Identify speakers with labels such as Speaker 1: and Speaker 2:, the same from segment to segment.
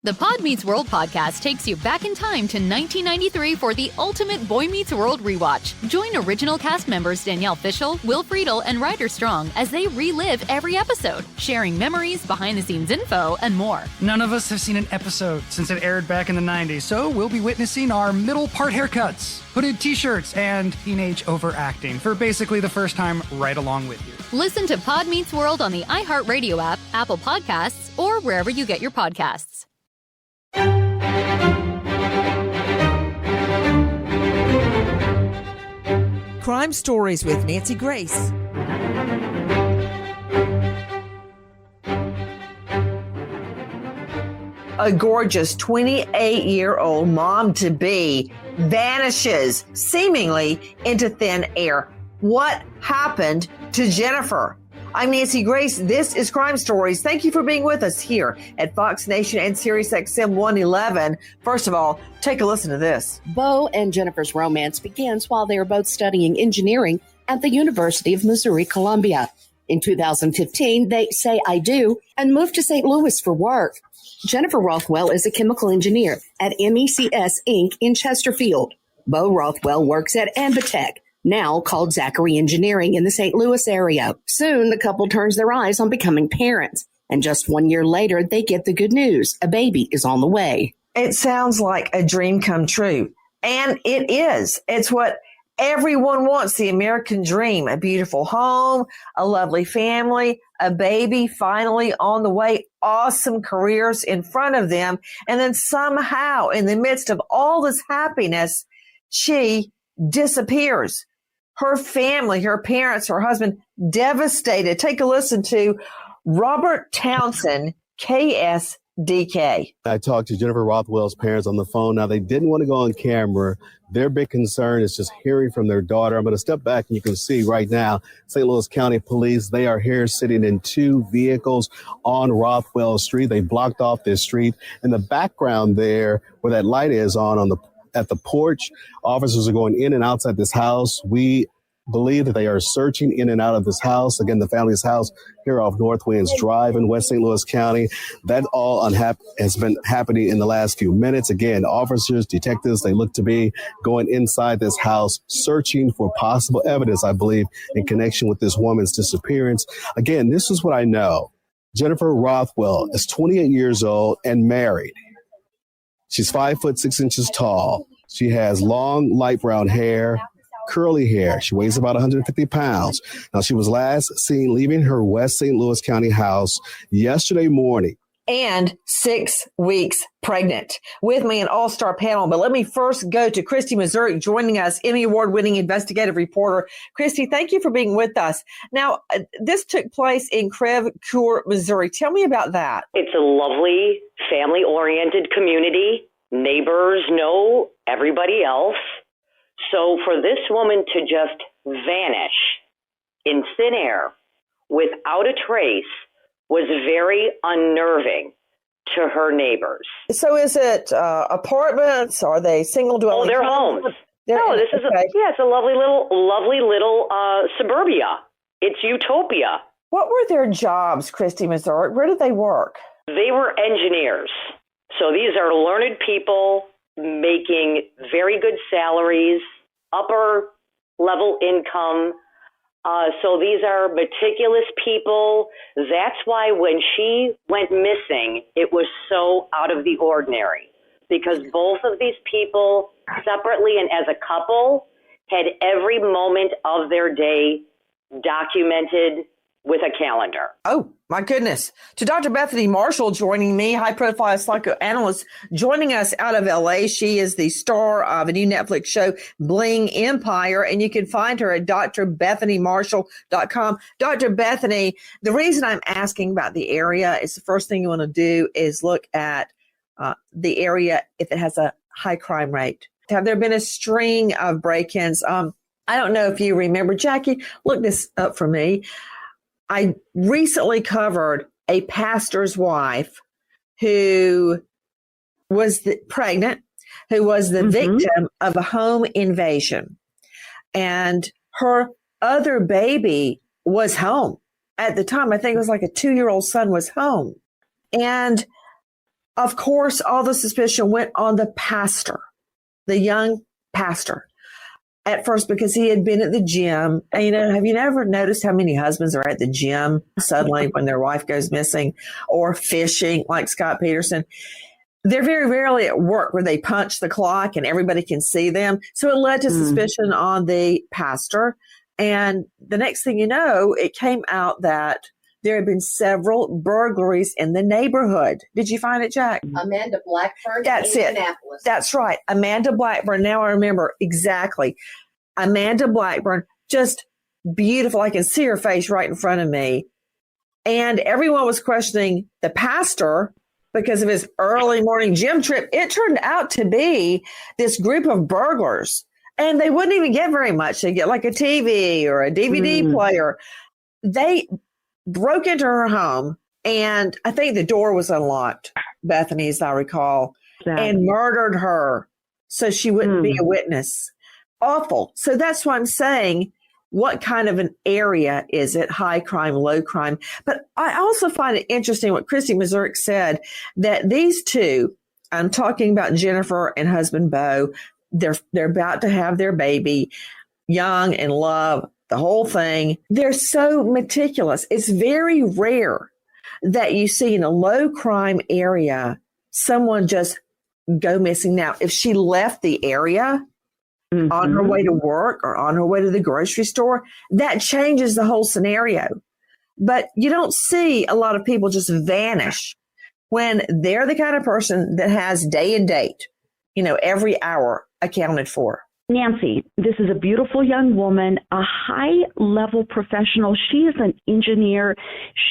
Speaker 1: The Pod Meets World podcast takes you back in time to 1993 for the ultimate Boy Meets World rewatch. Join original cast members Danielle Fishel, Will Friedle, and Ryder Strong as they relive every episode, sharing memories, behind-the-scenes info, and more.
Speaker 2: None of us have seen an episode since it aired back in the 90s, so we'll be witnessing our middle part haircuts, hooded t-shirts, and teenage overacting for basically the first time right along with you.
Speaker 1: Listen to Pod Meets World on the iHeartRadio app, Apple Podcasts, or wherever you get your podcasts.
Speaker 3: Crime Stories with Nancy Grace. A gorgeous 28-year-old mom-to-be vanishes seemingly into thin air. What happened to Jennifer? I'm Nancy Grace. This is Crime Stories. Thank you for being with us here at Fox Nation and Sirius XM 111. First of all, take a listen to this.
Speaker 4: Beau and Jennifer's romance begins while they are both studying engineering at the University of Missouri-Columbia. In 2015, they say I do and moved to St. Louis for work. Jennifer Rothwell is a chemical engineer at MECS Inc. in Chesterfield. Beau Rothwell works at Ambitech, now called Zachary Engineering, in the St. Louis area. Soon, the couple turns their eyes on becoming parents. And just 1 year later, they get the good news. A baby is on the way.
Speaker 3: It sounds like a dream come true. And it is. It's what everyone wants, the American dream. A beautiful home, a lovely family, a baby finally on the way, awesome careers in front of them. And then somehow, in the midst of all this happiness, she disappears. Her family, her parents, her husband, devastated. Take a listen to Robert Townsend, KSDK.
Speaker 5: I talked to Jennifer Rothwell's parents on the phone. Now, they didn't want to go on camera. Their big concern is just hearing from their daughter. I'm going to step back and you can see right now, St. Louis County Police, they are here sitting in two vehicles on Rothwell Street. They blocked off this street. In the background there, where that light is at the porch, officers are going in and outside this house. We believe that they are searching in and out of this house. Again, the family's house here off North Winds Drive in West St. Louis County. That all has been happening in the last few minutes. Again, officers, detectives, they look to be going inside this house, searching for possible evidence, I believe, in connection with this woman's disappearance. Again, this is what I know. Jennifer Rothwell is 28 years old and married. She's 5'6" tall. She has long, light brown hair, curly hair. She weighs about 150 pounds. Now, she was last seen leaving her West St. Louis County house yesterday morning.
Speaker 3: And 6 weeks pregnant. With me, an all-star panel. But let me first go to Christy Missouri, joining us, Emmy Award-winning investigative reporter. Christy, thank you for being with us. Now, this took place in Crève-Coeur, Missouri. Tell me about that.
Speaker 6: It's a lovely, family-oriented community. Neighbors know everybody else. So for this woman to just vanish in thin air without a trace was very unnerving to her neighbors.
Speaker 3: So is it apartments? Are they single dwelling?
Speaker 6: Oh, they're homes. It's a lovely little suburbia. It's utopia.
Speaker 3: What were their jobs, Christy Missouri? Where did they work?
Speaker 6: They were engineers. So these are learned people making very good salaries, upper level income. So these are meticulous people. That's why when she went missing, it was so out of the ordinary, because both of these people separately and as a couple had every moment of their day documented with a calendar.
Speaker 3: Oh, my goodness. To Dr. Bethany Marshall joining me, high-profile psychoanalyst joining us out of L.A. She is the star of a new Netflix show, Bling Empire, and you can find her at drbethanymarshall.com. Dr. Bethany, the reason I'm asking about the area is the first thing you want to do is look at the area if it has a high crime rate. Have there been a string of break-ins? I don't know if you remember. Jackie, look this up for me. I recently covered a pastor's wife who was pregnant, who was the victim of a home invasion. And her other baby was home at the time. I think it was like a 2-year-old son was home. And Of course, all the suspicion went on the pastor, the young pastor. At first, because he had been at the gym. And, have you never noticed how many husbands are at the gym suddenly when their wife goes missing, or fishing like Scott Peterson? They're very rarely at work where they punch the clock and everybody can see them. So it led to suspicion on the pastor. And the next thing you know, it came out that there had been several burglaries in the neighborhood. Did you find it, Jack?
Speaker 4: Amanda Blackburn.
Speaker 3: That's it. That's right. Amanda Blackburn. Now I remember exactly. Amanda Blackburn, just beautiful. I can see her face right in front of me. And everyone was questioning the pastor because of his early morning gym trip. It turned out to be this group of burglars. And they wouldn't even get very much. They get like a TV or a DVD player. They broke into her home, and I think the door was unlocked, Bethany, as I recall, and murdered her so she wouldn't be a witness. Awful. So that's why I'm saying, what kind of an area is it? High crime, low crime? But I also find it interesting what Christy Mazurek said, that these two, I'm talking about Jennifer and husband Beau, they're about to have their baby, young, in love, the whole thing. They're so meticulous. It's very rare that you see in a low crime area someone just go missing. Now, if she left the area on her way to work or on her way to the grocery store, that changes the whole scenario. But you don't see a lot of people just vanish when they're the kind of person that has day and date, every hour accounted for.
Speaker 7: Nancy, this is a beautiful young woman, a high-level professional. She is an engineer.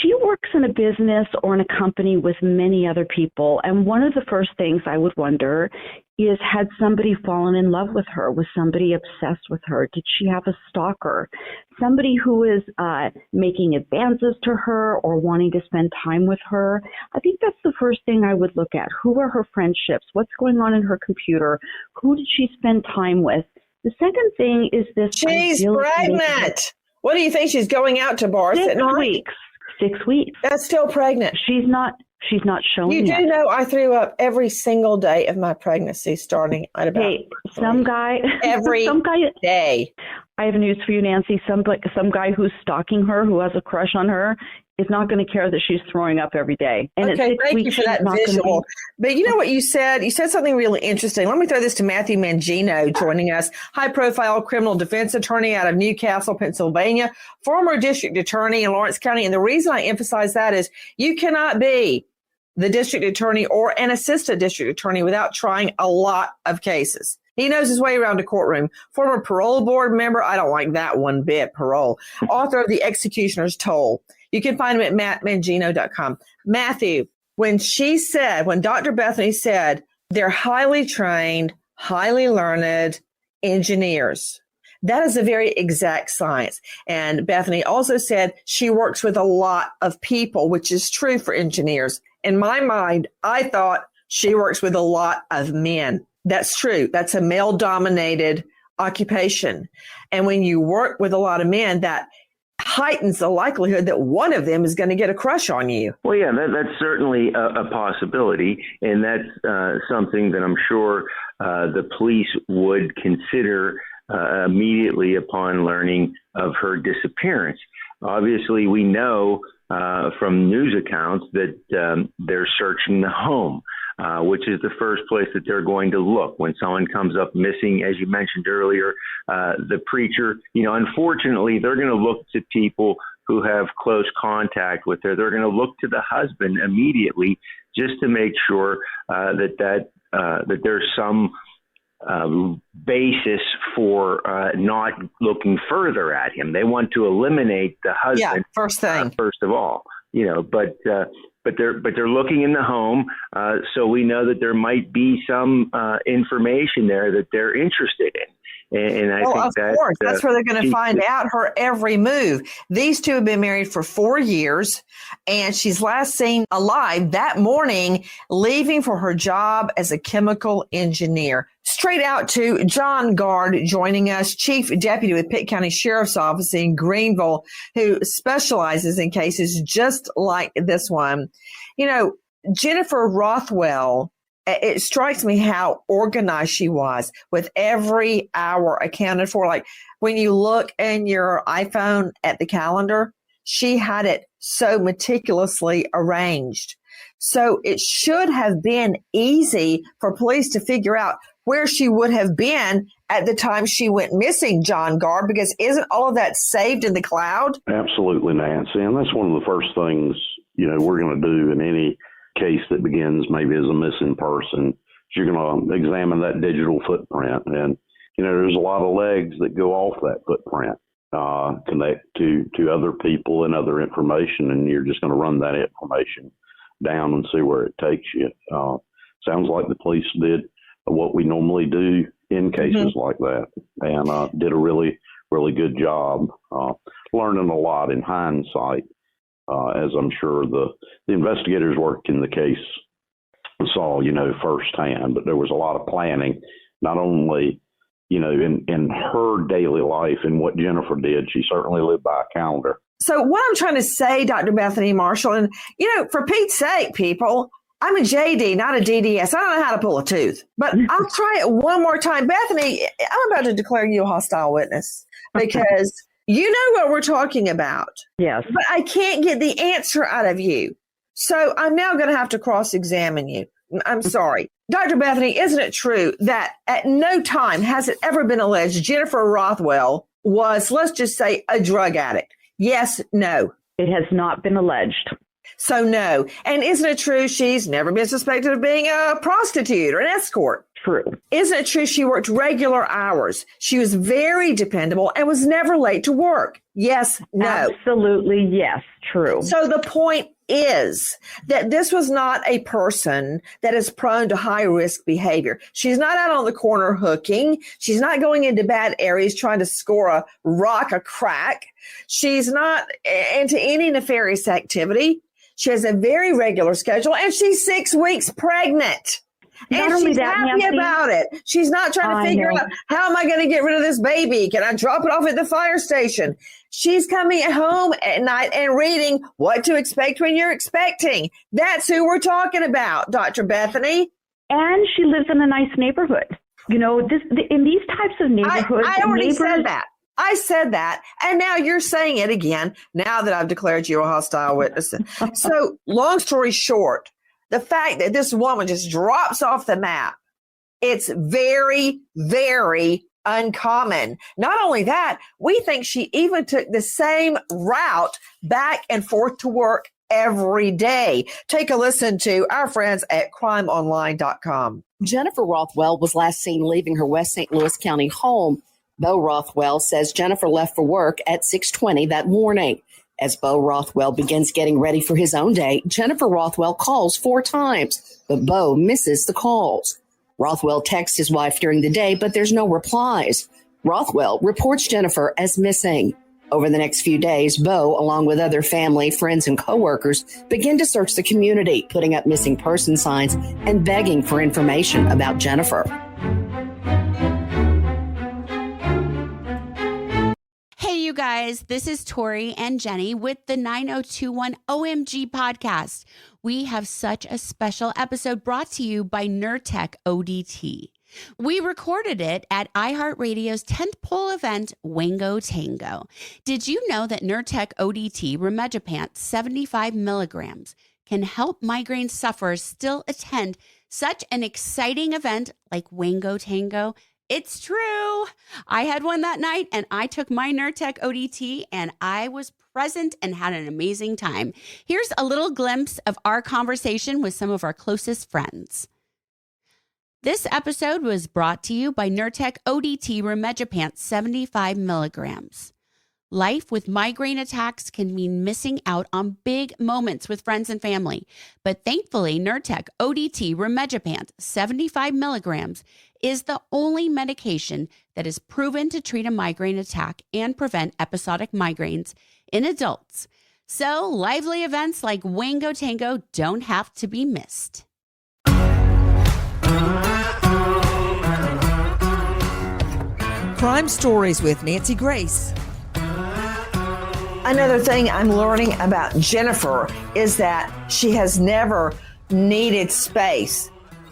Speaker 7: She works in a business or in a company with many other people. And one of the first things I would wonder is, had somebody fallen in love with her? Was somebody obsessed with her? Did she have a stalker? Somebody who is making advances to her or wanting to spend time with her? I think that's the first thing I would look at. Who are her friendships? What's going on in her computer? Who did she spend time with? The second thing is this.
Speaker 3: She's pregnant. What do you think? She's going out to bars at night?
Speaker 7: 6 weeks. 6 weeks.
Speaker 3: That's still pregnant.
Speaker 7: She's not showing
Speaker 3: You
Speaker 7: yet.
Speaker 3: do know I threw up every single day of my pregnancy, starting at about
Speaker 7: some guy
Speaker 3: every day.
Speaker 7: I have news for you, Nancy. Some guy who's stalking her, who has a crush on her, is not going to care that she's throwing up every day. And
Speaker 3: okay, thank you for that visual. But you know what you said? You said something really interesting. Let me throw this to Matthew Mangino joining us, high-profile criminal defense attorney out of Newcastle, Pennsylvania, former district attorney in Lawrence County. And the reason I emphasize that is you cannot be the district attorney or an assistant district attorney without trying a lot of cases. He knows his way around a courtroom. Former parole board member. I don't like that one bit, parole. Author of The Executioner's Toll. You can find him at mattmangino.com. Matthew, when Dr. Bethany said they're highly trained, highly learned engineers, that is a very exact science. And Bethany also said she works with a lot of people, which is true for engineers. In my mind, I thought she works with a lot of men. That's true. That's a male-dominated occupation. And when you work with a lot of men, that heightens the likelihood that one of them is going to get a crush on you.
Speaker 8: Well, yeah, that's certainly a possibility. And that's something that I'm sure the police would consider immediately upon learning of her disappearance. Obviously, we know from news accounts that they're searching the home, which is the first place that they're going to look when someone comes up missing. As you mentioned earlier, the preacher, unfortunately, they're going to look to people who have close contact with her. They're going to look to the husband immediately just to make sure that there's some basis for not looking further at him. They want to eliminate the husband
Speaker 3: first thing,
Speaker 8: first of all, but they're looking in the home, so we know that there might be some information there that they're interested in. And I think
Speaker 3: of course, that's where they're going to find out her every move. These two have been married for 4 years, and she's last seen alive that morning, leaving for her job as a chemical engineer. Straight out to John Gard joining us, Chief Deputy with Pitt County Sheriff's Office in Greenville, who specializes in cases just like this one. Jennifer Rothwell, it strikes me how organized she was with every hour accounted for. Like when you look in your iPhone at the calendar, she had it so meticulously arranged. So it should have been easy for police to figure out where she would have been at the time she went missing, John Garb, because isn't all of that saved in the cloud?
Speaker 9: Absolutely, Nancy. And that's one of the first things, we're going to do in any case that begins maybe as a missing person. You're going to examine that digital footprint. And, there's a lot of legs that go off that footprint, connect to other people and other information. And you're just going to run that information down and see where it takes you. Sounds like the police did what we normally do in cases like that, and did a really, really good job, learning a lot in hindsight, as I'm sure the investigators working the case saw, firsthand. But there was a lot of planning, not only, in her daily life and what Jennifer did. She certainly lived by a calendar.
Speaker 3: So what I'm trying to say, Dr. Bethany Marshall, and, for Pete's sake, people, I'm a JD, not a DDS. I don't know how to pull a tooth, but I'll try it one more time. Bethany, I'm about to declare you a hostile witness because you know what we're talking about.
Speaker 7: Yes.
Speaker 3: But I can't get the answer out of you. So I'm now going to have to cross-examine you. I'm sorry. Dr. Bethany, isn't it true that at no time has it ever been alleged Jennifer Rothwell was, let's just say, a drug addict? Yes, no.
Speaker 7: It has not been alleged.
Speaker 3: So no. And isn't it true she's never been suspected of being a prostitute or an escort?
Speaker 7: True.
Speaker 3: Isn't it true she worked regular hours? She was very dependable and was never late to work. Yes, no.
Speaker 7: Absolutely, yes, true.
Speaker 3: So the point is that this was not a person that is prone to high risk behavior. She's not out on the corner hooking. She's not going into bad areas trying to score a rock, a crack. She's not into any nefarious activity. She has a very regular schedule, and she's 6 weeks pregnant. And she's happy about it. She's not trying to figure out, how am I going to get rid of this baby? Can I drop it off at the fire station? She's coming home at night and reading What to Expect When You're Expecting. That's who we're talking about, Dr. Bethany.
Speaker 7: And she lives in a nice neighborhood. In these types of neighborhoods.
Speaker 3: I already said that. I said that, and now you're saying it again, now that I've declared you a hostile witness. So, long story short, the fact that this woman just drops off the map, it's very, very uncommon. Not only that, we think she even took the same route back and forth to work every day. Take a listen to our friends at crimeonline.com.
Speaker 4: Jennifer Rothwell was last seen leaving her West St. Louis County home. Beau Rothwell says Jennifer left for work at 6:20 that morning. As Beau Rothwell begins getting ready for his own day, Jennifer Rothwell calls 4 times, but Beau misses the calls. Rothwell texts his wife during the day, but there's no replies. Rothwell reports Jennifer as missing. Over the next few days, Beau, along with other family, friends, and coworkers, begin to search the community, putting up missing person signs and begging for information about Jennifer.
Speaker 10: Hey, you guys, this is Tori and Jenny with the 9021 OMG podcast. We have such a special episode brought to you by Nurtec ODT. We recorded it at iHeartRadio's 10th pole event, Wango Tango. Did you know that Nurtec ODT Rimegepant 75 milligrams can help migraine sufferers still attend such an exciting event like Wango Tango? It's true. I had one that night and I took my Nurtec ODT and I was present and had an amazing time. Here's a little glimpse of our conversation with some of our closest friends. This episode was brought to you by Nurtec ODT Rimegepant 75 milligrams. Life with migraine attacks can mean missing out on big moments with friends and family. But thankfully, Nurtec ODT Rimegepant 75 milligrams is the only medication that is proven to treat a migraine attack and prevent episodic migraines in adults. So lively events like Wango Tango don't have to be missed.
Speaker 11: Crime Stories with Nancy Grace.
Speaker 3: Another thing I'm learning about Jennifer is that she has never needed space.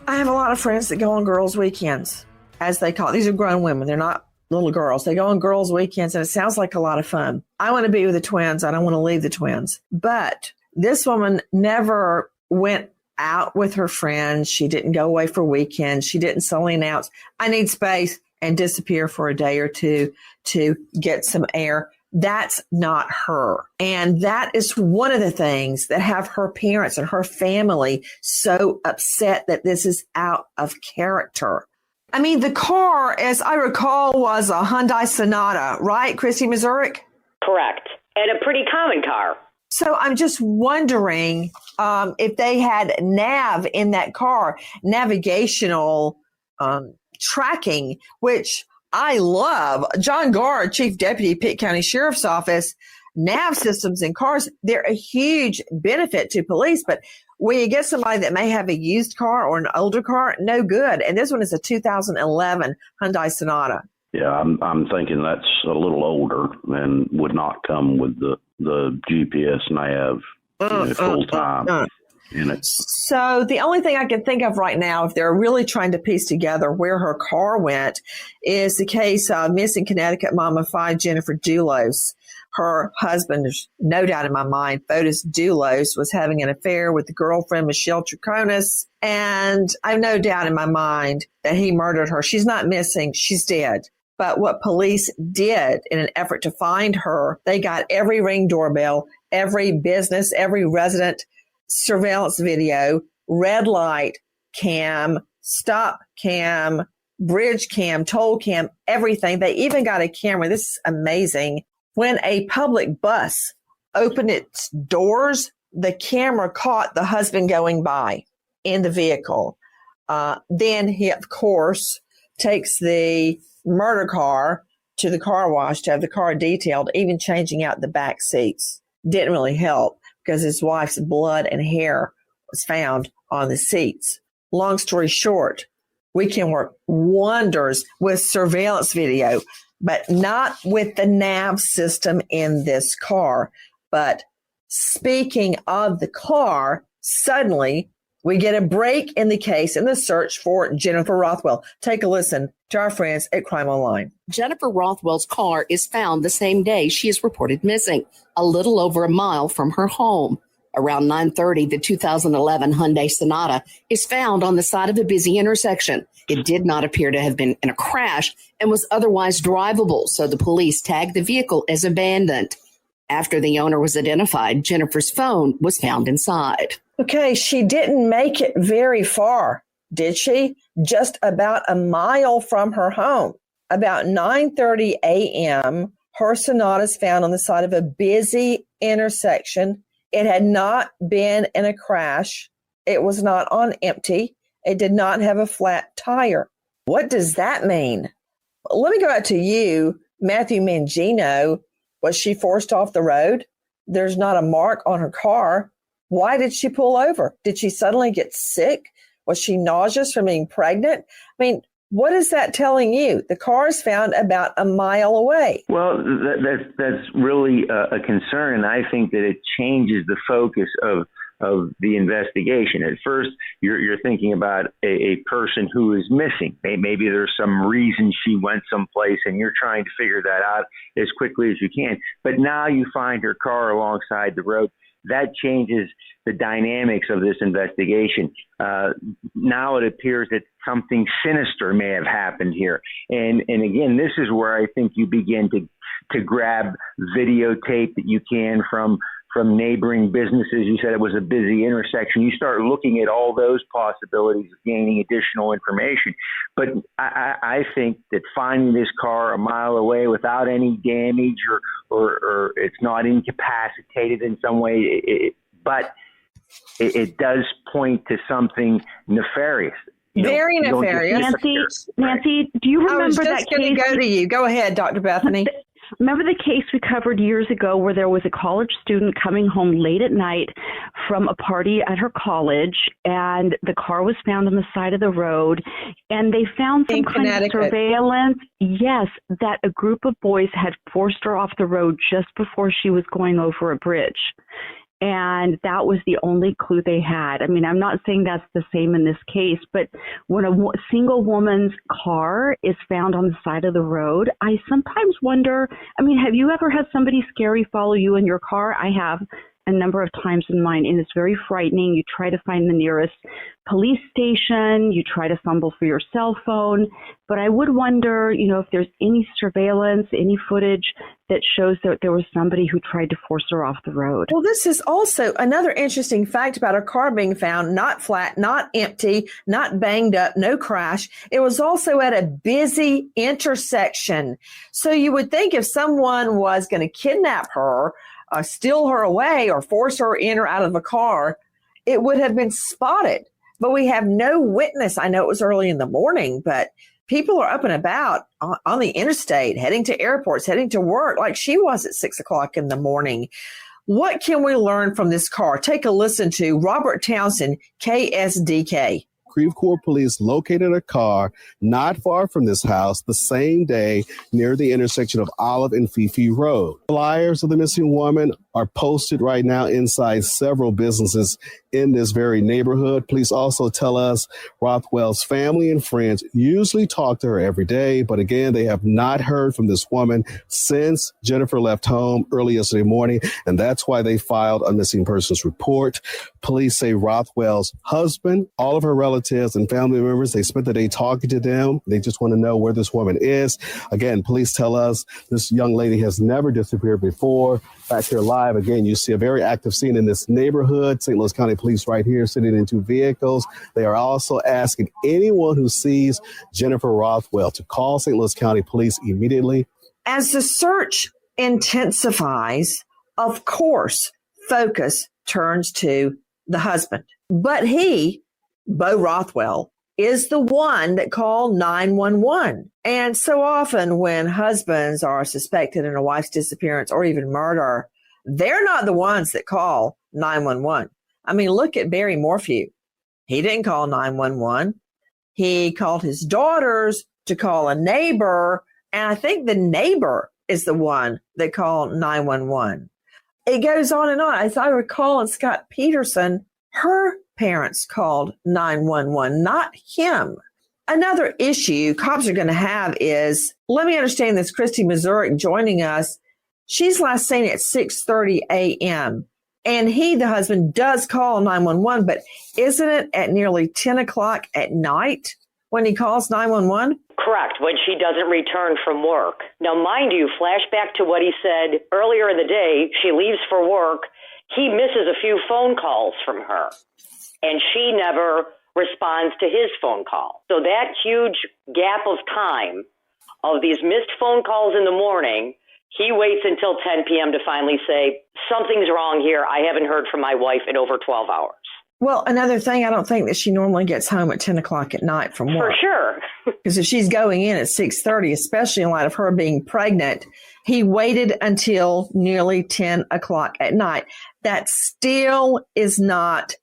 Speaker 3: I have a lot of friends that go on girls' weekends, as they call it. These are grown women. They're not little girls. They go on girls' weekends, and it sounds like a lot of fun. I want to be with the twins. I don't want to leave the twins. But this woman never went out with her friends. She didn't go away for weekends. She didn't suddenly announce, I need space, and disappear for a day or two to get some air. That's not her. And that is one of the things that have her parents and her family so upset that this is out of character. I mean, the car, as I recall, was a Hyundai Sonata, right, Christy Mazurek?
Speaker 6: Correct. And a pretty common car.
Speaker 3: So I'm just wondering if they had nav in that car, navigational tracking, which I love. John Gard, Chief Deputy, Pitt County Sheriff's Office, nav systems in cars, they're a huge benefit to police. But when you get somebody that may have a used car or an older car, no good. And this one is a 2011 Hyundai Sonata.
Speaker 9: Yeah, I'm thinking that's a little older and would not come with the GPS nav full time in it.
Speaker 3: So the only thing I can think of right now, if they're really trying to piece together where her car went, is the case of missing Connecticut mom of 5, Jennifer Dulos. Her husband, there's no doubt in my mind, Fotis Dulos, was having an affair with the girlfriend, Michelle Triconis. And I have no doubt in my mind that he murdered her. She's not missing. She's dead. But what police did in an effort to find her, they got every Ring doorbell, every business, every resident surveillance video, red light cam, stop cam, bridge cam, toll cam, everything. They even got a camera. This is amazing. When a public bus opened its doors, the camera caught the husband going by in the vehicle. Then he, of course, takes the murder car to the car wash to have the car detailed, even changing out the back seats. Didn't really help because his wife's blood and hair was found on the seats. Long story short, we can work wonders with surveillance video, but not with the nav system in this car. But speaking of the car, suddenly we get a break in the case in the search for Jennifer Rothwell. Take a listen to our friends at Crime Online.
Speaker 4: Jennifer Rothwell's car is found the same day she is reported missing, a little over a mile from her home. Around 9:30, the 2011 Hyundai Sonata is found on the side of a busy intersection. It did not appear to have been in a crash and was otherwise drivable, so the police tagged the vehicle as abandoned. After the owner was identified, Jennifer's phone was found inside.
Speaker 3: Okay, she didn't make it very far, did she? Just about a mile from her home. About 9:30 a.m., her Sonata is found on the side of a busy intersection. It had not been in a crash. It was not on empty. It did not have a flat tire. What does that mean? Let me go out to you, Matthew Mangino. Was she forced off the road? There's not a mark on her car. Why did she pull over? Did she suddenly get sick? Was she nauseous from being pregnant? I mean, what is that telling you? The car is found about a mile away.
Speaker 8: Well, that's really a concern, and I think that it changes the focus of the investigation. At first, you're thinking about a person who is missing. Maybe there's some reason she went someplace, and you're trying to figure that out as quickly as you can. But now you find her car alongside the road. That changes the dynamics of this investigation. Now it appears that something sinister may have happened here. And again, this is where I think you begin to grab videotape that you can from neighboring businesses. You said it was a busy intersection. You start looking at all those possibilities of gaining additional information. But I think that finding this car a mile away without any damage or it's not incapacitated in some way, but it does point to something nefarious.
Speaker 3: Very nefarious.
Speaker 7: Nancy, do you remember that case? I was just going to
Speaker 3: go to you. Go ahead, Dr. Bethany.
Speaker 7: Remember the case we covered years ago where there was a college student coming home late at night from a party at her college, and the car was found on the side of the road, and they found some kind of surveillance. Yes, that a group of boys had forced her off the road just before she was going over a bridge. And that was the only clue they had. I mean, I'm not saying that's the same in this case, but when a single woman's car is found on the side of the road, I sometimes wonder, I mean, have you ever had somebody scary follow you in your car? I have a number of times in mine, and it's very frightening. You try to find the nearest police station, you try to fumble for your cell phone, but I would wonder, if there's any surveillance, any footage that shows that there was somebody who tried to force her off the road.
Speaker 3: Well, this is also another interesting fact about her car being found, not flat, not empty, not banged up, no crash. It was also at a busy intersection. So you would think if someone was going to kidnap her, steal her away, or force her in or out of a car, it would have been spotted. But we have no witness. I know it was early in the morning, but people are up and about on the interstate, heading to airports, heading to work, like she was at 6 o'clock in the morning. What can we learn from this car? Take a listen to Robert Townsend, KSDK.
Speaker 5: Creve Coeur police located a car not far from this house the same day near the intersection of Olive and Fifi Road. Flyers of the missing woman are posted right now inside several businesses in this very neighborhood. Police also tell us Rothwell's family and friends usually talk to her every day, but again, they have not heard from this woman since Jennifer left home early yesterday morning, and that's why they filed a missing persons report. Police say Rothwell's husband, all of her relatives and family members, they spent the day talking to them. They just want to know where this woman is. Again, police tell us this young lady has never disappeared before. Back here live, again, you see a very active scene in this neighborhood. St. Louis County Police right here sitting in two vehicles. They are also asking anyone who sees Jennifer Rothwell to call St. Louis County Police immediately.
Speaker 3: As the search intensifies, of course, focus turns to the husband. But he, Beau Rothwell, is the one that called 911. And so often when husbands are suspected in a wife's disappearance or even murder, they're not the ones that call 911. I mean, look at Barry Morphew. He didn't call 911. He called his daughters to call a neighbor, and I think the neighbor is the one that called 911. It goes on and on. As I recall in Scott Peterson, her parents called 911, not him. Another issue cops are going to have is, let me understand this, Christy Mazurek joining us. She's last seen at 6:30 a.m. And he, the husband, does call 911, but isn't it at nearly 10 o'clock at night when he calls 911?
Speaker 6: Correct, when she doesn't return from work. Now, mind you, flashback to what he said earlier in the day, she leaves for work. He misses a few phone calls from her, and she never responds to his phone call. So that huge gap of time of these missed phone calls in the morning, he waits until 10 p.m. to finally say, something's wrong here. I haven't heard from my wife in over 12 hours.
Speaker 3: Well, another thing, I don't think that she normally gets home at 10 o'clock at night from work.
Speaker 6: For sure.
Speaker 3: Because if she's going in at 6:30, especially in light of her being pregnant, he waited until nearly 10 o'clock at night. That still is not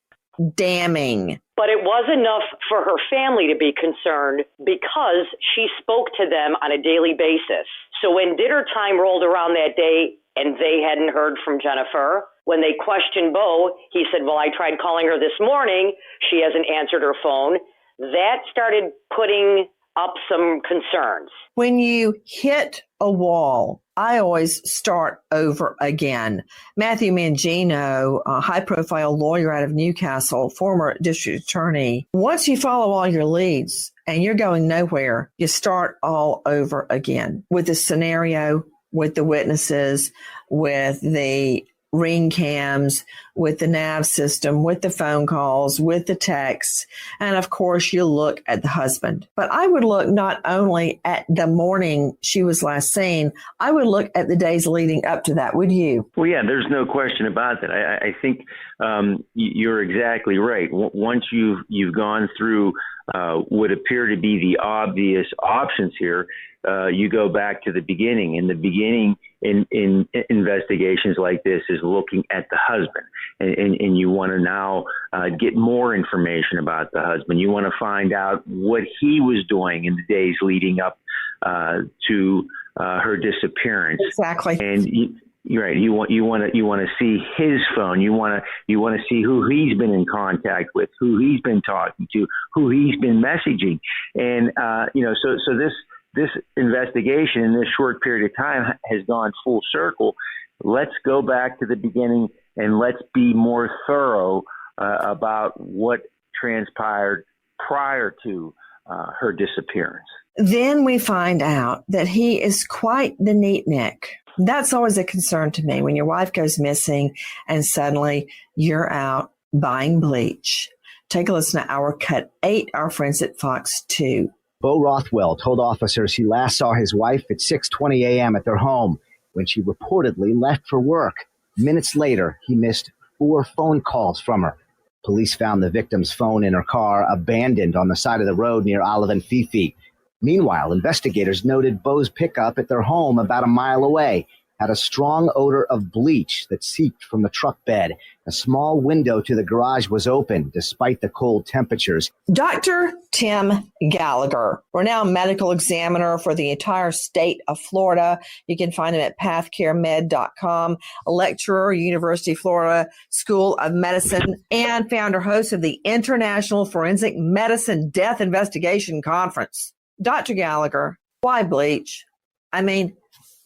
Speaker 3: damning.
Speaker 6: But it was enough for her family to be concerned because she spoke to them on a daily basis. So when dinner time rolled around that day and they hadn't heard from Jennifer, when they questioned Beau, he said, well, I tried calling her this morning. She hasn't answered her phone. That started putting up some concerns.
Speaker 3: When you hit a wall, I always start over again. Matthew Mangino, a high-profile lawyer out of Newcastle, former district attorney, once you follow all your leads and you're going nowhere, you start all over again with the scenario, with the witnesses, with the ring cams, with the nav system, with the phone calls, with the texts. And of course, you look at the husband. But I would look not only at the morning she was last seen, I would look at the days leading up to that. Would you?
Speaker 8: Well, yeah, there's no question about that. I think you're exactly right. Once you've gone through would appear to be the obvious options here, you go back to the beginning. And the beginning in investigations like this is looking at the husband. And you want to now get more information about the husband. You want to find out what he was doing in the days leading up to her disappearance.
Speaker 3: Exactly.
Speaker 8: Right. You want to see his phone. You want to see who he's been in contact with, who he's been talking to, who he's been messaging, and so this investigation in this short period of time has gone full circle. Let's go back to the beginning and let's be more thorough about what transpired prior to her disappearance.
Speaker 3: Then we find out that he is quite the neatnik. That's always a concern to me when your wife goes missing and suddenly you're out buying bleach. Take a listen to our cut 8, our friends at Fox 2.
Speaker 12: Beau Rothwell told officers he last saw his wife at 6:20 a.m. at their home when she reportedly left for work. Minutes later, he missed 4 phone calls from her. Police found the victim's phone in her car abandoned on the side of the road near Olive and Fifi. Meanwhile, investigators noted Beau's pickup at their home about a mile away had a strong odor of bleach that seeped from the truck bed. A small window to the garage was open despite the cold temperatures.
Speaker 3: Dr. Tim Gallagher, renowned medical examiner for the entire state of Florida. You can find him at pathcaremed.com, a lecturer, University of Florida School of Medicine, and founder host of the International Forensic Medicine Death Investigation Conference. Dr. Gallagher, why bleach? I mean,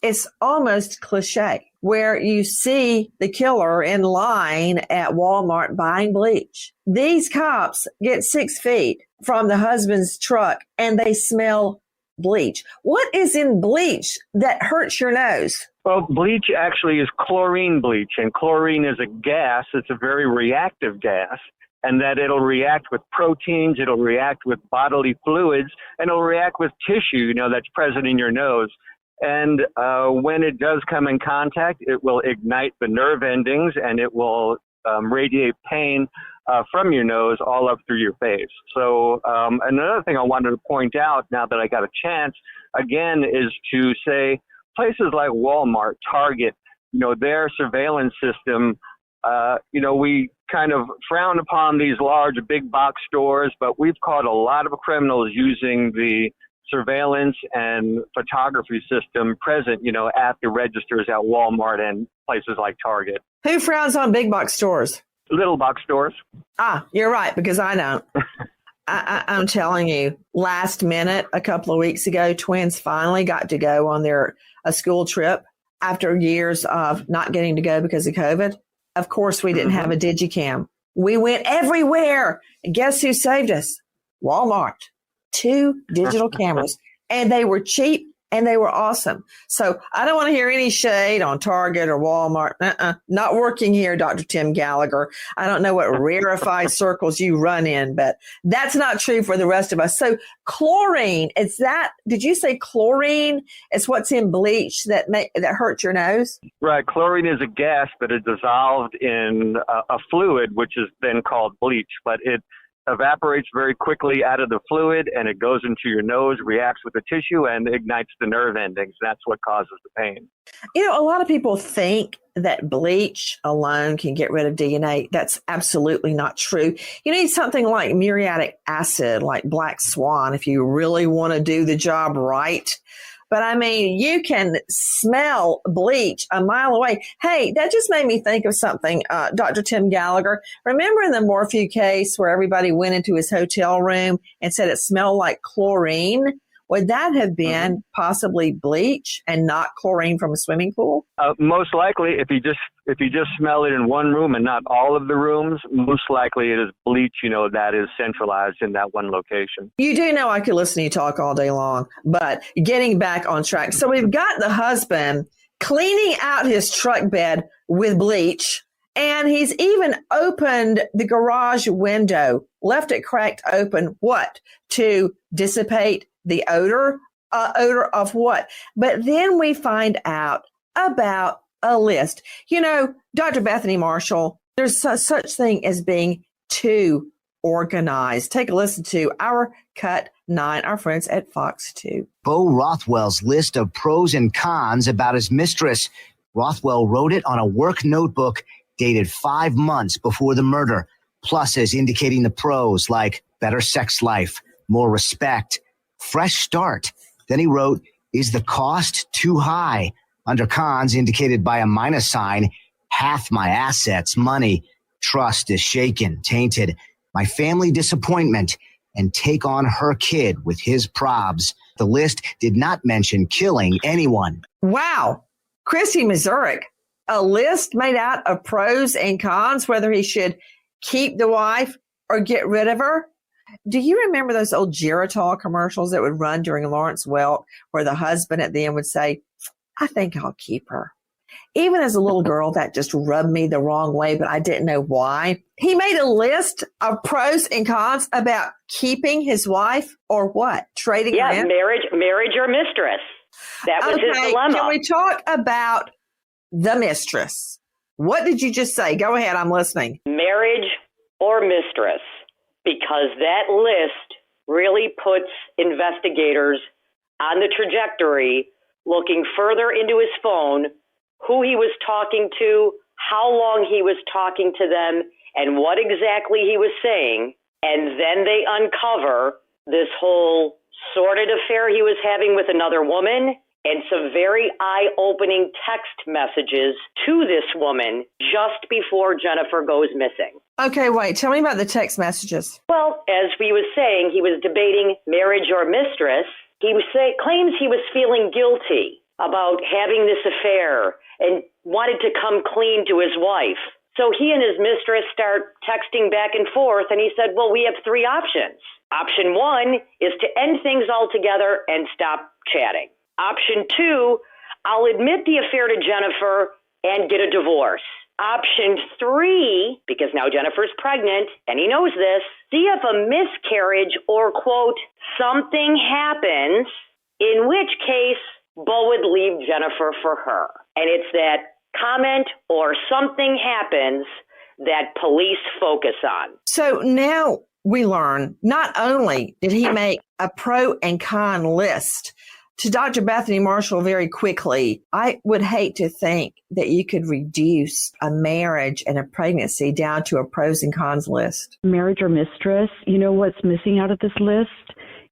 Speaker 3: it's almost cliche where you see the killer in line at Walmart buying bleach. These cops get 6 feet from the husband's truck and they smell bleach. What is in bleach that hurts your nose?
Speaker 13: Well, bleach actually is chlorine bleach, and chlorine is a gas. It's a very reactive gas. And that it'll react with proteins, it'll react with bodily fluids, and it'll react with tissue, that's present in your nose. And when it does come in contact, it will ignite the nerve endings, and it will radiate pain from your nose all up through your face. So another thing I wanted to point out now that I got a chance, again, is to say places like Walmart, Target, their surveillance system, we kind of frown upon these large big box stores, but we've caught a lot of criminals using the surveillance and photography system present, at the registers at Walmart and places like Target.
Speaker 3: Who frowns on big box stores?
Speaker 13: Little box stores.
Speaker 3: You're right, because I don't. I'm telling you, last minute, a couple of weeks ago, twins finally got to go on a school trip after years of not getting to go because of COVID. Of course, we didn't have a Digicam. We went everywhere. And guess who saved us? Walmart. 2 digital cameras. And they were cheap and they were awesome. So I don't want to hear any shade on Target or Walmart. Not working here, Dr. Tim Gallagher. I don't know what rarefied circles you run in, but that's not true for the rest of us. So chlorine, did you say chlorine is what's in bleach that hurts your nose?
Speaker 13: Right. Chlorine is a gas that is dissolved in a fluid, which is then called bleach, but it evaporates very quickly out of the fluid and it goes into your nose, reacts with the tissue, and ignites the nerve endings. That's what causes the pain.
Speaker 3: A lot of people think that bleach alone can get rid of DNA. That's absolutely not true. You need something like muriatic acid, like Black Swan, if you really want to do the job right. But I mean, you can smell bleach a mile away. Hey, that just made me think of something, Dr. Tim Gallagher. Remember in the Morphew case where everybody went into his hotel room and said it smelled like chlorine? Would that have been possibly bleach and not chlorine from a swimming pool?
Speaker 13: Most likely, if you just smell it in one room and not all of the rooms, most likely it is bleach, that is centralized in that one location.
Speaker 3: You do know I could listen to you talk all day long, but getting back on track. So we've got the husband cleaning out his truck bed with bleach, and he's even opened the garage window, left it cracked open. What? To dissipate the odor? Odor of what? But then we find out about a list. Dr. Bethany Marshall, there's such thing as being too organized. Take a listen to our Cut 9, our friends at Fox 2.
Speaker 12: Beau Rothwell's list of pros and cons about his mistress. Rothwell wrote it on a work notebook dated 5 months before the murder. Pluses indicating the pros like better sex life, more respect, fresh start. Then he wrote, is the cost too high? Under cons indicated by a minus sign, half my assets, money, trust is shaken, tainted, my family disappointment, and take on her kid with his probs. The list did not mention killing anyone.
Speaker 3: Wow. Christy Mazurek, a list made out of pros and cons, whether he should keep the wife or get rid of her. Do you remember those old Geritol commercials that would run during Lawrence Welk, where the husband at the end would say, I think I'll keep her. Even as a little girl, that just rubbed me the wrong way, but I didn't know why. He made a list of pros and cons about keeping his wife or what? Trading her in?
Speaker 6: Marriage or mistress. That was his dilemma.
Speaker 3: Can we talk about the mistress? What did you just say? Go ahead. I'm listening.
Speaker 6: Marriage or mistress, because that list really puts investigators on the trajectory, looking further into his phone, who he was talking to, how long he was talking to them, and what exactly he was saying. And then they uncover this whole sordid affair he was having with another woman and some very eye-opening text messages to this woman just before Jennifer goes missing.
Speaker 3: Okay, wait. Tell me about the text messages.
Speaker 6: Well, as we was saying, he was debating marriage or mistress. He claims he was feeling guilty about having this affair and wanted to come clean to his wife. So he and his mistress start texting back and forth, and he said, well, we have three options. Option one is to end things altogether and stop chatting. Option two, I'll admit the affair to Jennifer and get a divorce. Option three, because now Jennifer's pregnant, and he knows this, see if a miscarriage or, quote, something happens, in which case Beau would leave Jennifer for her. And it's that comment or something happens that police focus on.
Speaker 3: So now we learn not only did he make a pro and con list. To Dr. Bethany Marshall, very quickly, I would hate to think that you could reduce a marriage and a pregnancy down to a pros and cons list.
Speaker 7: Marriage or mistress, you know what's missing out of this list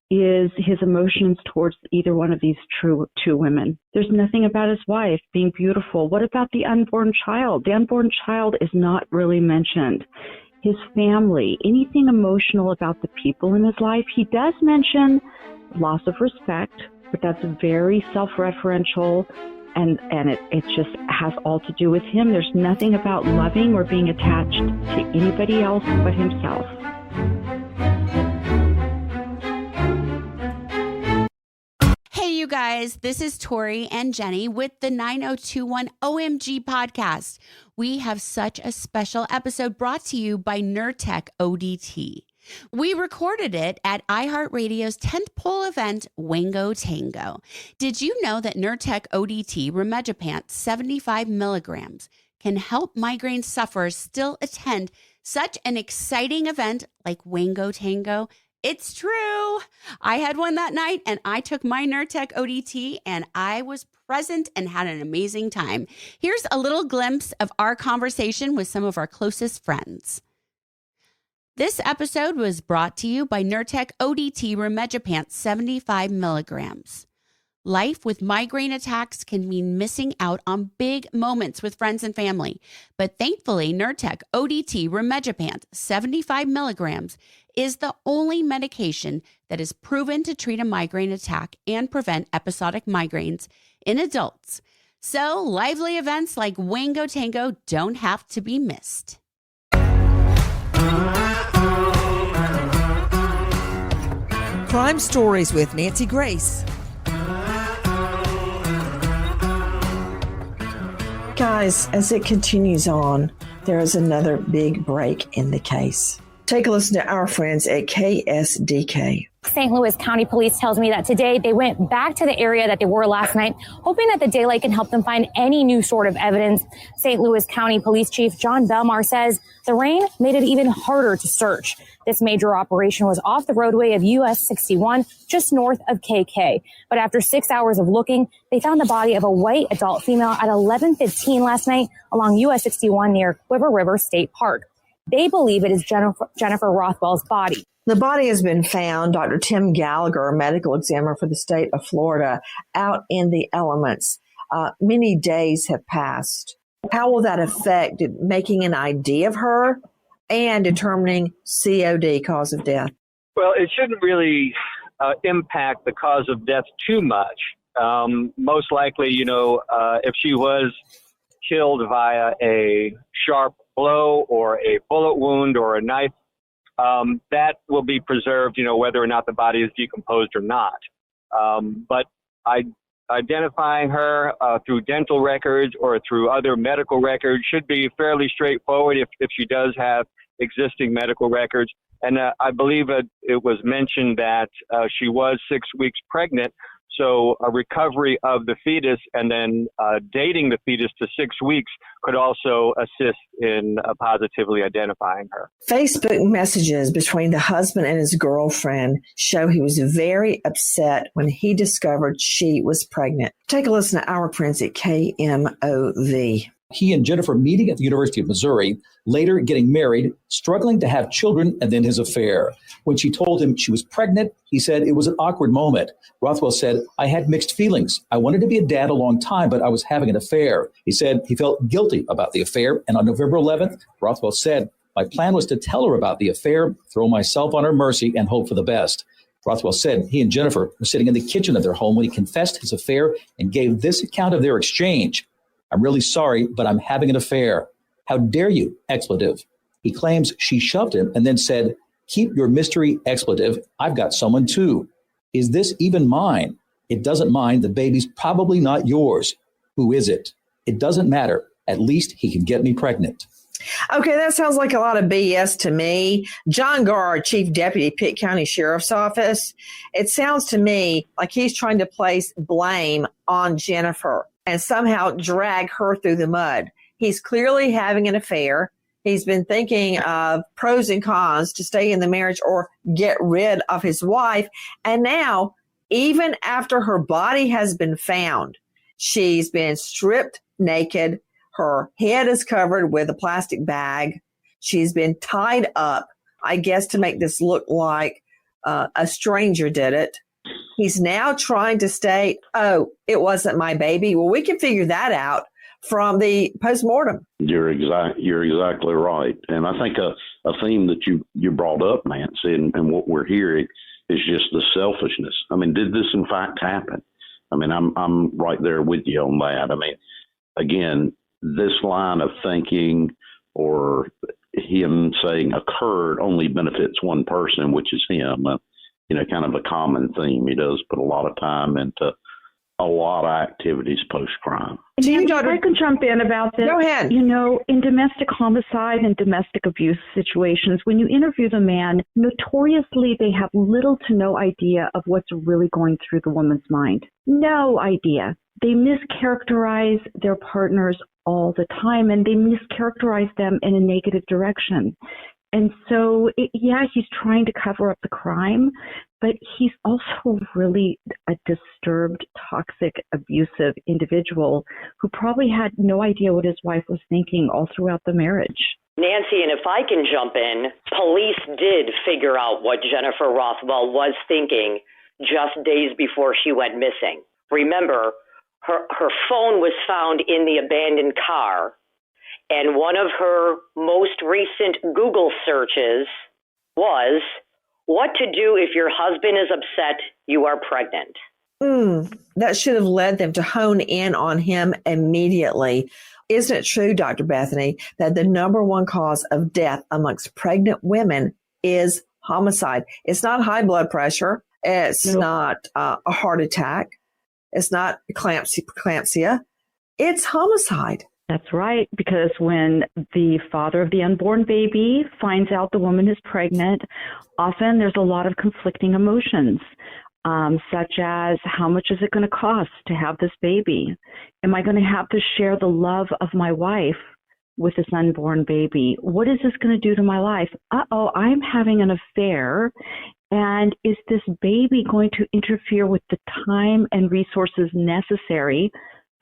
Speaker 7: is his emotions towards either one of these two women. There's nothing about his wife being beautiful. What about the unborn child? The unborn child is not really mentioned. His family, anything emotional about the people in his life. He does mention loss of respect, but that's very self-referential, and it just has all to do with him. There's nothing about loving or being attached to anybody else but himself.
Speaker 10: Hey, you guys, this is Tori and Jenny with the 9021 OMG podcast. We have such a special episode brought to you by Nurtec ODT. We recorded it at iHeartRadio's 10th pole event, Wango Tango. Did you know that Nurtec ODT Rimegepant 75 milligrams can help migraine sufferers still attend such an exciting event like Wango Tango? It's true. I had one that night and I took my Nurtec ODT and I was present and had an amazing time. Here's a little glimpse of our conversation with some of our closest friends. This episode was brought to you by Nurtec ODT Rimegepant 75 milligrams. Life with migraine attacks can mean missing out on big moments with friends and family. But thankfully, Nurtec ODT Rimegepant 75 milligrams is the only medication that is proven to treat a migraine attack and prevent episodic migraines in adults. So lively events like Wango Tango don't have to be missed.
Speaker 11: Crime Stories with Nancy Grace.
Speaker 3: Guys, as it continues on, there is another big break in the case. Take a listen to our friends at KSDK.
Speaker 14: St. Louis County Police tells me that today they went back to the area that they were last night, hoping that the daylight can help them find any new sort of evidence. St. Louis County Police Chief John Belmar says the rain made it even harder to search. This major operation was off the roadway of US 61, just north of KK. But after 6 hours of looking, they found the body of a white adult female at 11:15 last night along US 61 near Quiver River State Park. They believe it is Jennifer Rothwell's body.
Speaker 3: The body has been found, Dr. Tim Gallagher, a medical examiner for the state of Florida, out in the elements. many days have passed. How will that affect making an ID of her and determining COD, cause of death?
Speaker 13: Well, it shouldn't really impact the cause of death too much. Most likely, if she was killed via a sharp blow or a bullet wound or a knife, that will be preserved, whether or not the body is decomposed or not. But identifying her through dental records or through other medical records should be fairly straightforward if she does have existing medical records. And I believe it was mentioned that she was 6 weeks pregnant. So a recovery of the fetus and then dating the fetus to 6 weeks could also assist in positively identifying her.
Speaker 3: Facebook messages between the husband and his girlfriend show he was very upset when he discovered she was pregnant. Take a listen to our friends at KMOV.
Speaker 15: He and Jennifer meeting at the University of Missouri, later getting married, struggling to have children, and then his affair. When she told him she was pregnant, he said it was an awkward moment. Rothwell said, I had mixed feelings. I wanted to be a dad a long time, but I was having an affair. He said he felt guilty about the affair. And on November 11th, Rothwell said, my plan was to tell her about the affair, throw myself on her mercy, and hope for the best. Rothwell said he and Jennifer were sitting in the kitchen of their home when he confessed his affair and gave this account of their exchange. I'm really sorry, but I'm having an affair. How dare you? Expletive. He claims she shoved him and then said, keep your mystery expletive. I've got someone too. Is this even mine? It doesn't mind. The baby's probably not yours. Who is it? It doesn't matter. At least he can get me pregnant.
Speaker 3: Okay, that sounds like a lot of BS to me. John Garr, Chief Deputy, Pitt County Sheriff's Office. It sounds to me like he's trying to place blame on Jennifer and somehow drag her through the mud. He's clearly having an affair. He's been thinking of pros and cons to stay in the marriage or get rid of his wife. And now, even after her body has been found, she's been stripped naked. Her head is covered with a plastic bag. She's been tied up, I guess, to make this look like a stranger did it. He's now trying to state, oh, it wasn't my baby. Well, we can figure that out from the postmortem.
Speaker 9: You're exactly right. And I think a theme that you brought up, Nancy, and what we're hearing is just the selfishness. I mean, did this in fact happen? I mean, I'm right there with you on that. I mean, again, this line of thinking or him saying occurred only benefits one person, which is him. Kind of a common theme. He does put a lot of time into a lot of activities post-crime.
Speaker 7: If I can jump in about this.
Speaker 3: Go ahead.
Speaker 7: In domestic homicide and domestic abuse situations, when you interview the man, notoriously they have little to no idea of what's really going through the woman's mind. No idea. They mischaracterize their partners all the time, and they mischaracterize them in a negative direction. And so, he's trying to cover up the crime, but he's also really a disturbed, toxic, abusive individual who probably had no idea what his wife was thinking all throughout the marriage.
Speaker 6: Nancy, and if I can jump in, police did figure out what Jennifer Rothwell was thinking just days before she went missing. Remember, her phone was found in the abandoned car. And one of her most recent Google searches was, what to do if your husband is upset you are pregnant.
Speaker 3: That should have led them to hone in on him immediately. Isn't it true, Dr. Bethany, that the number one cause of death amongst pregnant women is homicide? It's not high blood pressure. It's not a heart attack. It's not eclampsia. It's homicide.
Speaker 7: That's right, because when the father of the unborn baby finds out the woman is pregnant, often there's a lot of conflicting emotions, such as how much is it going to cost to have this baby? Am I going to have to share the love of my wife with this unborn baby? What is this going to do to my life? I'm having an affair. And is this baby going to interfere with the time and resources necessary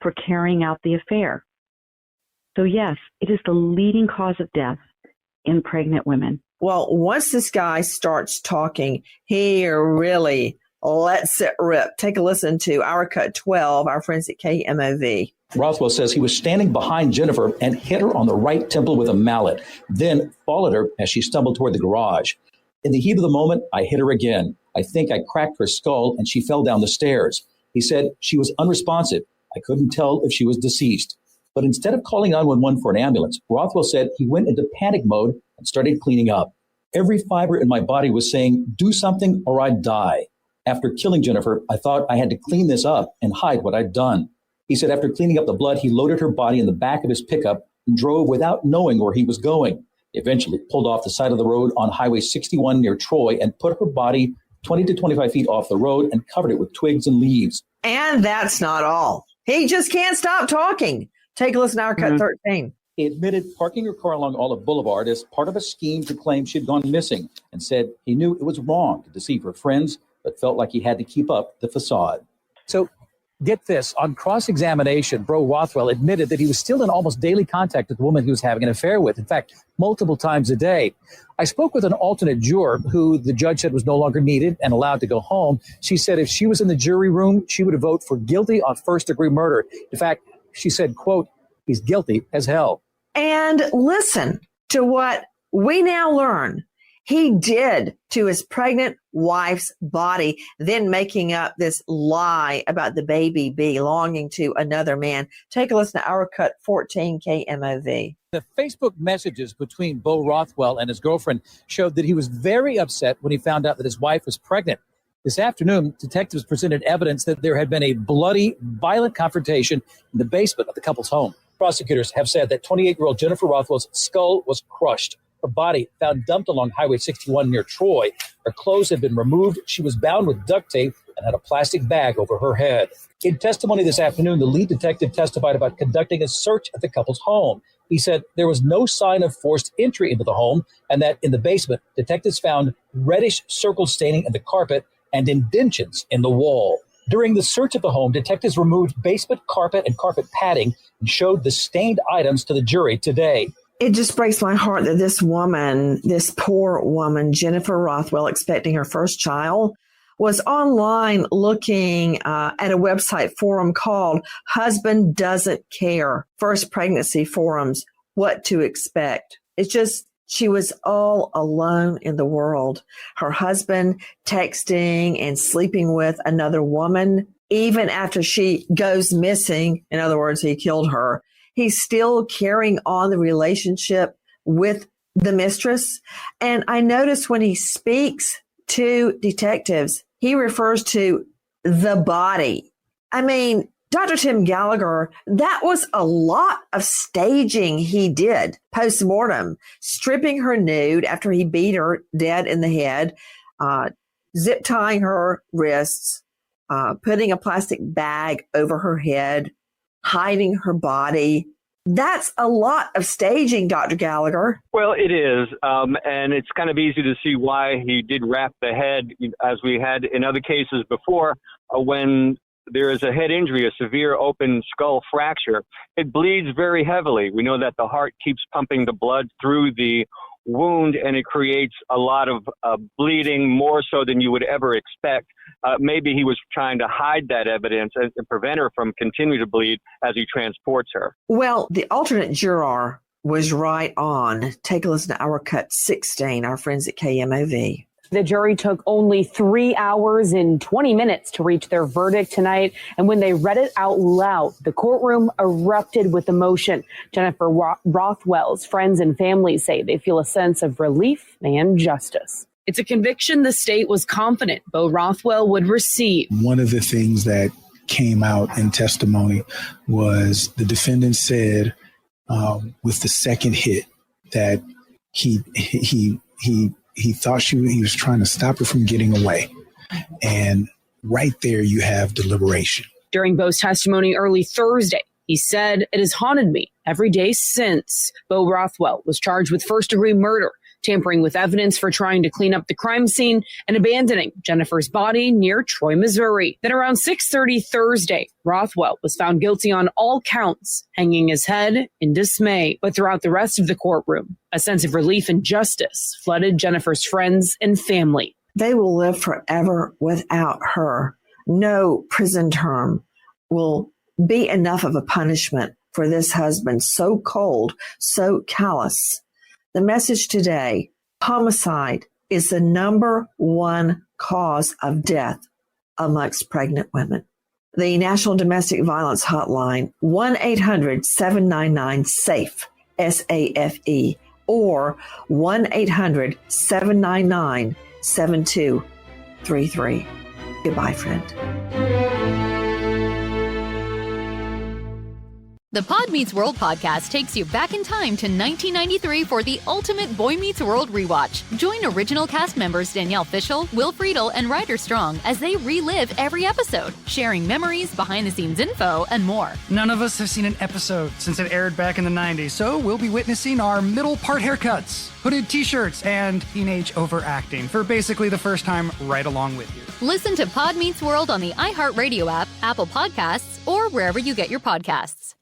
Speaker 7: for carrying out the affair? So yes, it is the leading cause of death in pregnant women.
Speaker 3: Well, once this guy starts talking, he really Let's it rip. Take a listen to our cut 12, our friends at KMOV.
Speaker 15: Rothwell says he was standing behind Jennifer and hit her on the right temple with a mallet, then followed her as she stumbled toward the garage. In the heat of the moment, I hit her again. I think I cracked her skull and she fell down the stairs. He said she was unresponsive. I couldn't tell if she was deceased. But instead of calling 911 for an ambulance, Rothwell said he went into panic mode and started cleaning up. Every fiber in my body was saying, do something or I'd die. After killing Jennifer, I thought I had to clean this up and hide what I'd done. He said after cleaning up the blood, he loaded her body in the back of his pickup and drove without knowing where he was going. Eventually pulled off the side of the road on Highway 61 near Troy and put her body 20 to 25 feet off the road and covered it with twigs and leaves.
Speaker 3: And that's not all. He just can't stop talking. Take a listen to our cut 13.
Speaker 15: He admitted parking her car along Olive Boulevard as part of a scheme to claim she'd gone missing and said he knew it was wrong to deceive her friends, but felt like he had to keep up the facade.
Speaker 16: So get this, on cross-examination, Beau Rothwell admitted that he was still in almost daily contact with the woman he was having an affair with. In fact, multiple times a day. I spoke with an alternate juror who the judge said was no longer needed and allowed to go home. She said if she was in the jury room, she would vote for guilty on first-degree murder. In fact, she said, quote, he's guilty as hell.
Speaker 3: And listen to what we now learn he did to his pregnant wife's body, then making up this lie about the baby belonging to another man. Take a listen to our cut 14 KMOV.
Speaker 16: The Facebook messages between Beau Rothwell and his girlfriend showed that he was very upset when he found out that his wife was pregnant. This afternoon, detectives presented evidence that there had been a bloody, violent confrontation in the basement of the couple's home. Prosecutors have said that 28-year-old Jennifer Rothwell's skull was crushed. Her body found dumped along Highway 61 near Troy. Her clothes had been removed. She was bound with duct tape and had a plastic bag over her head. In testimony this afternoon, the lead detective testified about conducting a search at the couple's home. He said there was no sign of forced entry into the home and that in the basement, detectives found reddish circle staining in the carpet and indentions in the wall. During the search of the home, detectives removed basement carpet and carpet padding and showed the stained items to the jury today.
Speaker 3: It just breaks my heart that this woman, this poor woman, Jennifer Rothwell, expecting her first child, was online looking at a website forum called Husband Doesn't Care, First Pregnancy Forums, What to Expect. It's just, she was all alone in the world. Her husband texting and sleeping with another woman, even after she goes missing. In other words, he killed her. He's still carrying on the relationship with the mistress. And I notice when he speaks to detectives, he refers to the body. I mean, Dr. Tim Gallagher, that was a lot of staging he did post-mortem, stripping her nude after he beat her dead in the head, zip tying her wrists, putting a plastic bag over her head, hiding her body. That's a lot of staging, Dr. Gallagher.
Speaker 13: Well, it is. And it's kind of easy to see why he did wrap the head, as we had in other cases before, when there is a head injury, a severe open skull fracture. It bleeds very heavily. We know that the heart keeps pumping the blood through the wound, and it creates a lot of bleeding, more so than you would ever expect. Maybe he was trying to hide that evidence and prevent her from continuing to bleed as he transports her.
Speaker 3: Well, the alternate juror was right on. Take a listen to our cut 16, our friends at KMOV.
Speaker 17: The jury took only 3 hours and 20 minutes to reach their verdict tonight. And when they read it out loud, the courtroom erupted with emotion. Jennifer Rothwell's friends and family say they feel a sense of relief and justice. It's a conviction the state was confident Beau Rothwell would receive.
Speaker 18: One of the things that came out in testimony was the defendant said with the second hit that he thought he was trying to stop her from getting away. And right there you have deliberation.
Speaker 17: During Beau's testimony early Thursday, he said, "It has haunted me every day since." Beau Rothwell was charged with first-degree murder, tampering with evidence for trying to clean up the crime scene, and abandoning Jennifer's body near Troy, Missouri. Then around 6:30 Thursday, Rothwell was found guilty on all counts, hanging his head in dismay. But throughout the rest of the courtroom, a sense of relief and justice flooded Jennifer's friends and family.
Speaker 3: They will live forever without her. No prison term will be enough of a punishment for this husband so cold, so callous. The message today, homicide is the number one cause of death amongst pregnant women. The National Domestic Violence Hotline, 1-800-799-SAFE, SAFE, or 1-800-799-7233. Goodbye, friend.
Speaker 1: The Pod Meets World podcast takes you back in time to 1993 for the ultimate Boy Meets World rewatch. Join original cast members Danielle Fishel, Will Friedle, and Ryder Strong as they relive every episode, sharing memories, behind-the-scenes info, and more.
Speaker 2: None of us have seen an episode since it aired back in the 90s, so we'll be witnessing our middle part haircuts, hooded t-shirts, and teenage overacting for basically the first time right along with you.
Speaker 1: Listen to Pod Meets World on the iHeartRadio app, Apple Podcasts, or wherever you get your podcasts.